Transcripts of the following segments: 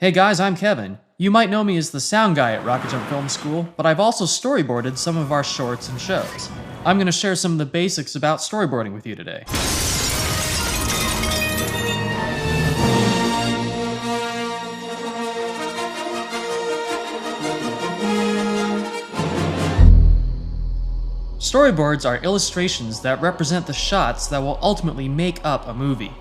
Hey guys, I'm Kevin. You might know me as the sound guy at Rocket Jump Film School, but I've also storyboarded some of our shorts and shows. I'm going to share some of the basics about storyboarding with you today. Storyboards are illustrations that represent the shots that will ultimately make up a movie.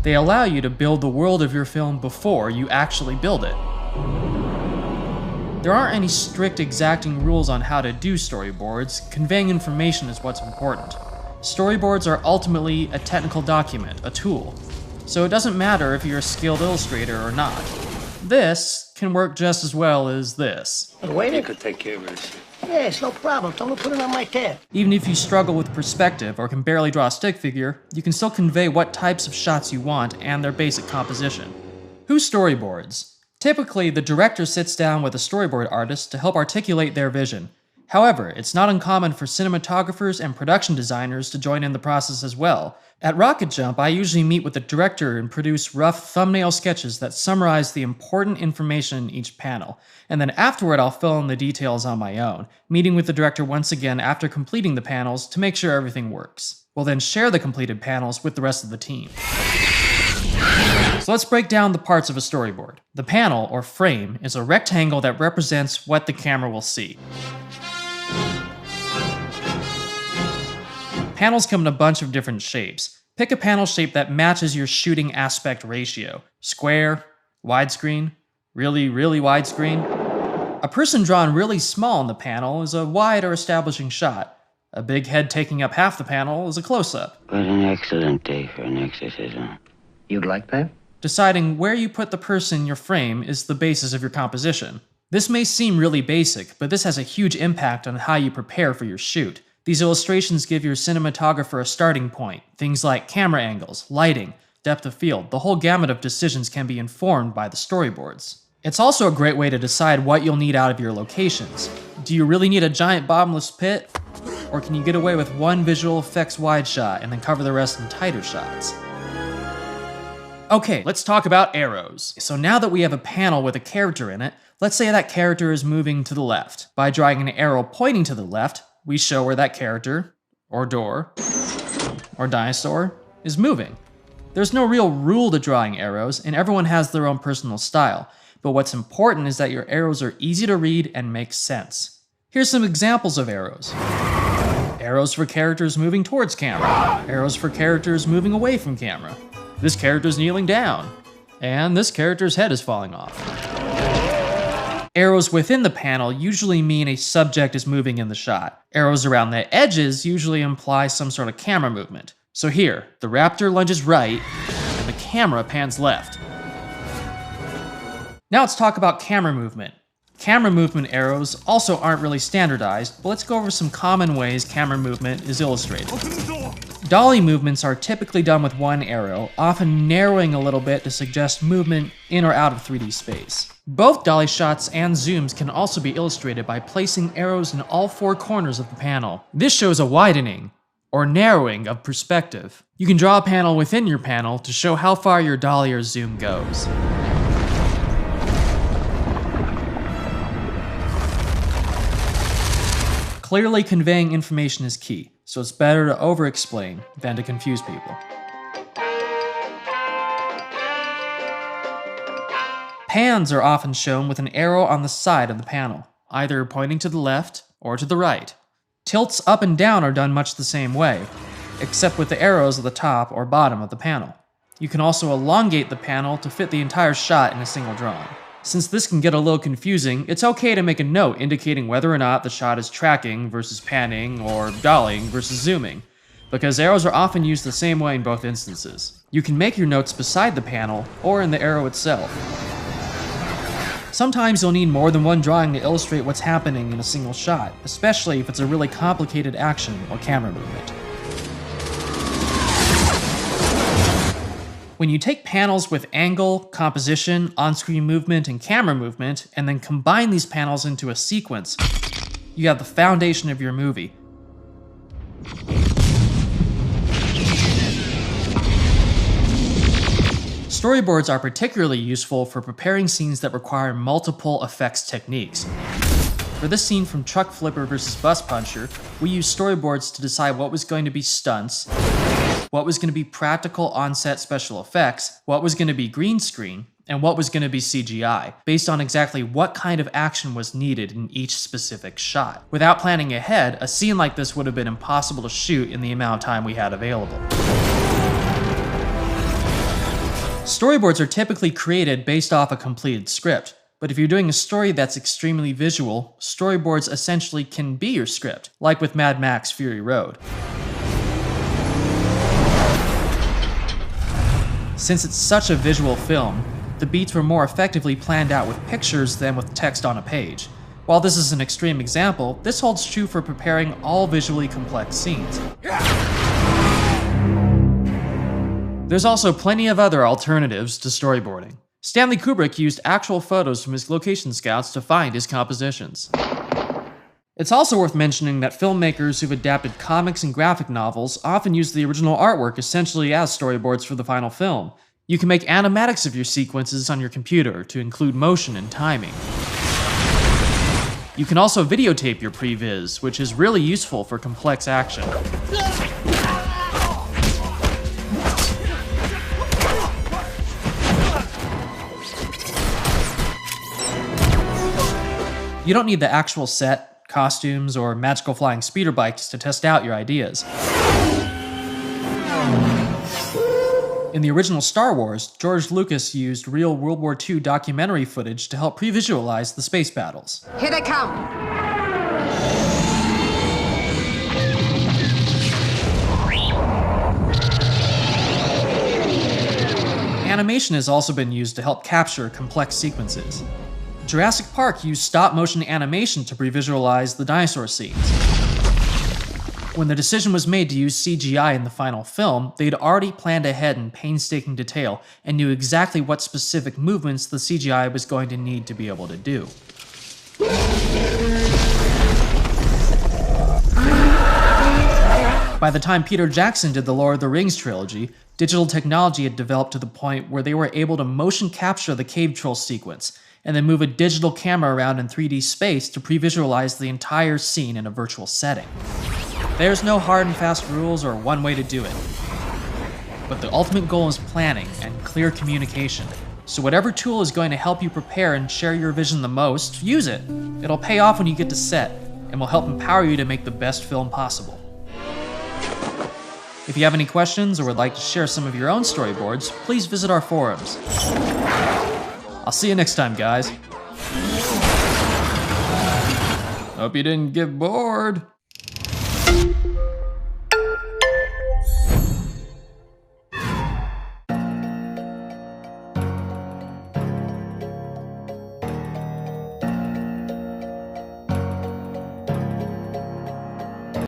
They allow you to build the world of your film before you actually build it. There aren't any strict exacting rules on how to do storyboards. Conveying information is what's important. Storyboards are ultimately a technical document, a tool. So it doesn't matter if you're a skilled illustrator or not. This can work just as well as this. Wait, You could take care of it. yeah, it's no problem. Tell me to put it on my tab. Even if you struggle with perspective or can barely draw a stick figure, you can still convey what types of shots you want and their basic composition. Who storyboards? Typically, the director sits down with a storyboard artist to help articulate their vision. However, it's not uncommon for cinematographers and production designers to join in the process as well. At Rocket Jump, I usually meet with the director and produce rough thumbnail sketches that summarize the important information in each panel, and then afterward I'll fill in the details on my own, meeting with the director once again after completing the panels to make sure everything works. We'll then share the completed panels with the rest of the team. So let's break down the parts of a storyboard. The panel, or frame, is a rectangle that represents what the camera will see. Panels come in a bunch of different shapes. Pick a panel shape that matches your shooting aspect ratio. Square, widescreen, really widescreen. A person drawn really small in the panel is a wide or establishing shot. A big head taking up half the panel is a close-up. What an excellent day for an exorcism. You'd like that? Deciding where you put the person in your frame is the basis of your composition. This may seem really basic, but this has a huge impact on how you prepare for your shoot. These illustrations give your cinematographer a starting point. Things like camera angles, lighting, depth of field, the whole gamut of decisions can be informed by the storyboards. It's also a great way to decide what you'll need out of your locations. Do you really need a giant bottomless pit? Or can you get away with one visual effects wide shot and then cover the rest in tighter shots? Okay, let's talk about arrows. So now that we have a panel with a character in it, let's say that character is moving to the left. By drawing an arrow pointing to the left, we show where that character, or door, or dinosaur is moving. There's no real rule to drawing arrows, and everyone has their own personal style, but what's important is that your arrows are easy to read and make sense. Here's some examples of arrows. Arrows for characters moving towards camera. Arrows for characters moving away from camera. This character's kneeling down, and this character's head is falling off. Arrows within the panel usually mean a subject is moving in the shot. Arrows around the edges usually imply some sort of camera movement. So here, the raptor lunges right, and the camera pans left. Now let's talk about camera movement. Camera movement arrows also aren't really standardized, but let's go over some common ways camera movement is illustrated. Dolly movements are typically done with one arrow, often narrowing a little bit to suggest movement in or out of 3D space. Both dolly shots and zooms can also be illustrated by placing arrows in all four corners of the panel. This shows a widening, or narrowing, of perspective. You can draw a panel within your panel to show how far your dolly or zoom goes. Clearly conveying information is key, so it's better to over-explain than to confuse people. Pans are often shown with an arrow on the side of the panel, either pointing to the left or to the right. Tilts up and down are done much the same way, except with the arrows at the top or bottom of the panel. You can also elongate the panel to fit the entire shot in a single drawing. Since this can get a little confusing, it's okay to make a note indicating whether or not the shot is tracking versus panning or dollying versus zooming, because arrows are often used the same way in both instances. You can make your notes beside the panel or in the arrow itself. Sometimes you'll need more than one drawing to illustrate what's happening in a single shot, especially if it's a really complicated action or camera movement. When you take panels with angle, composition, on-screen movement, and camera movement, and then combine these panels into a sequence, you have the foundation of your movie. Storyboards are particularly useful for preparing scenes that require multiple effects techniques. For this scene from Truck Flipper vs. Bus Puncher, we used storyboards to decide what was going to be stunts, what was going to be practical on-set special effects, what was going to be green screen, and what was going to be CGI, based on exactly what kind of action was needed in each specific shot. Without planning ahead, a scene like this would have been impossible to shoot in the amount of time we had available. Storyboards are typically created based off a completed script, but if you're doing a story that's extremely visual, storyboards essentially can be your script, like with Mad Max Fury Road. Since it's such a visual film, the beats were more effectively planned out with pictures than with text on a page. While this is an extreme example, this holds true for preparing all visually complex scenes. There's also plenty of other alternatives to storyboarding. Stanley Kubrick used actual photos from his location scouts to find his compositions. It's also worth mentioning that filmmakers who've adapted comics and graphic novels often use the original artwork essentially as storyboards for the final film. You can make animatics of your sequences on your computer to include motion and timing. You can also videotape your previs, which is really useful for complex action. You don't need the actual set, costumes, or magical flying speeder bikes to test out your ideas. In the original Star Wars, George Lucas used real World War II documentary footage to help pre-visualize the space battles. Here they come! Animation has also been used to help capture complex sequences. Jurassic Park used stop-motion animation to pre-visualize the dinosaur scenes. When the decision was made to use CGI in the final film, they'd already planned ahead in painstaking detail and knew exactly what specific movements the CGI was going to need to be able to do. By the time Peter Jackson did the Lord of the Rings trilogy, digital technology had developed to the point where they were able to motion capture the cave troll sequence, and then move a digital camera around in 3D space to pre-visualize the entire scene in a virtual setting. There's no hard and fast rules or one way to do it. But the ultimate goal is planning and clear communication. So whatever tool is going to help you prepare and share your vision the most, use it. It'll pay off when you get to set, and will help empower you to make the best film possible. If you have any questions or would like to share some of your own storyboards, please visit our forums. I'll see you next time, guys. Hope you didn't get bored.